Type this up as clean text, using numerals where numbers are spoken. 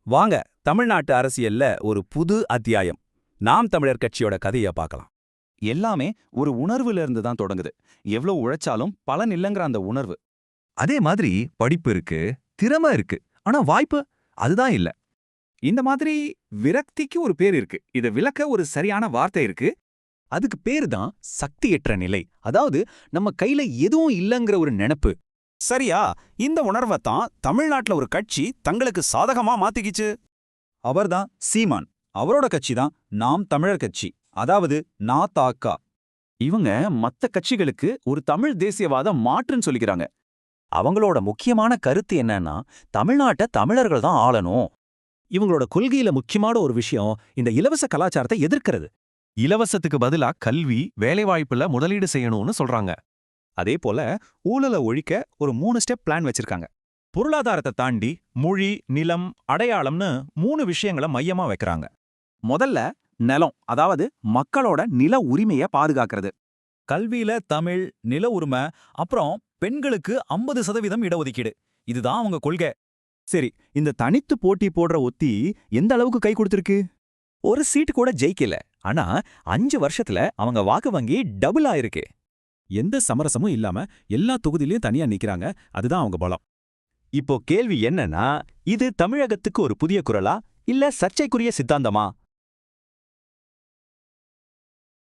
வாங்க தமிழ்நாட்டு அரசியல்ல ஒரு புது அத்தியாயம். நாம் தமிழர் கட்சியோட கதையை பார்க்கலாம். எல்லாமே ஒரு உணர்வுல இருந்து தான் தொடங்குது. எவ்வளவு உழைச்சாலும் பலன் இல்லைங்கிற அந்த உணர்வு. அதே மாதிரி படிப்பு இருக்கு, திறமை இருக்கு, ஆனா வாய்ப்பு அதுதான் இல்ல. இந்த மாதிரி விரக்திக்கு ஒரு பேர் இருக்கு. இத விளக்க ஒரு சரியான வார்த்தை இருக்கு. அதுக்கு பேரு தான் சக்தியற்ற நிலை. அதாவது நம்ம கையில எதுவும் இல்லங்கிற ஒரு நினைப்பு. சரியா, இந்த உணர்வைத்தான் தமிழ்நாட்டுல ஒரு கட்சி தங்களுக்கு சாதகமா மாத்திக்கிச்சு. அவர்தான் சீமான். அவரோட கட்சி தான் நாம் தமிழர் கட்சி, அதாவது நா.த.க. இவங்க மத்த கட்சிகளுக்கு ஒரு தமிழ் தேசியவாத மாற்றுன்னு சொல்லிக்கிறாங்க. அவங்களோட முக்கியமான கருத்து என்னன்னா, தமிழ்நாட்டை தமிழர்கள் தான் ஆளணும். இவங்களோட கொள்கையில முக்கியமான ஒரு விஷயம் இந்த இலவச கலாச்சாரத்தை எதிர்க்கிறது. இலவசத்துக்கு பதிலா கல்வி, வேலைவாய்ப்புல முதலீடு செய்யணும்னு சொல்றாங்க. அதே போல ஊழலை ஒழிக்க ஒரு 3 ஸ்டெப் பிளான் வச்சிருக்காங்க. பொருளாதாரத்தை தாண்டி மொழி, நிலம், அடையாளம்னு 3 விஷயங்களை மையமா வைக்கிறாங்க. முதல்ல நிலம், அதாவது மக்களோட நில உரிமையை பாதுகாக்கிறது. கல்வியில தமிழ், நில உரிமை, அப்புறம் பெண்களுக்கு 50% இடஒதுக்கீடு. இதுதான் அவங்க கொள்கை. சரி, இந்த தனித்து போட்டி போடுற ஒத்தி எந்த அளவுக்கு கை கொடுத்திருக்கு? ஒரு சீட்டு கூட ஜெயிக்கல. ஆனா 5 வருஷத்துல அவங்க வாக்கு வங்கி டபுள் ஆயிருக்கு. எந்த சமரசமும் இல்லாம எல்லா தொகுதியிலயும் தனியா நிக்கிறாங்க. அதுதான் அவங்க பலம். இப்போ கேள்வி என்னன்னா, இது தமிழகத்துக்கு ஒரு புதிய குரலா இல்ல சர்ச்சைக்குரிய சித்தாந்தமா?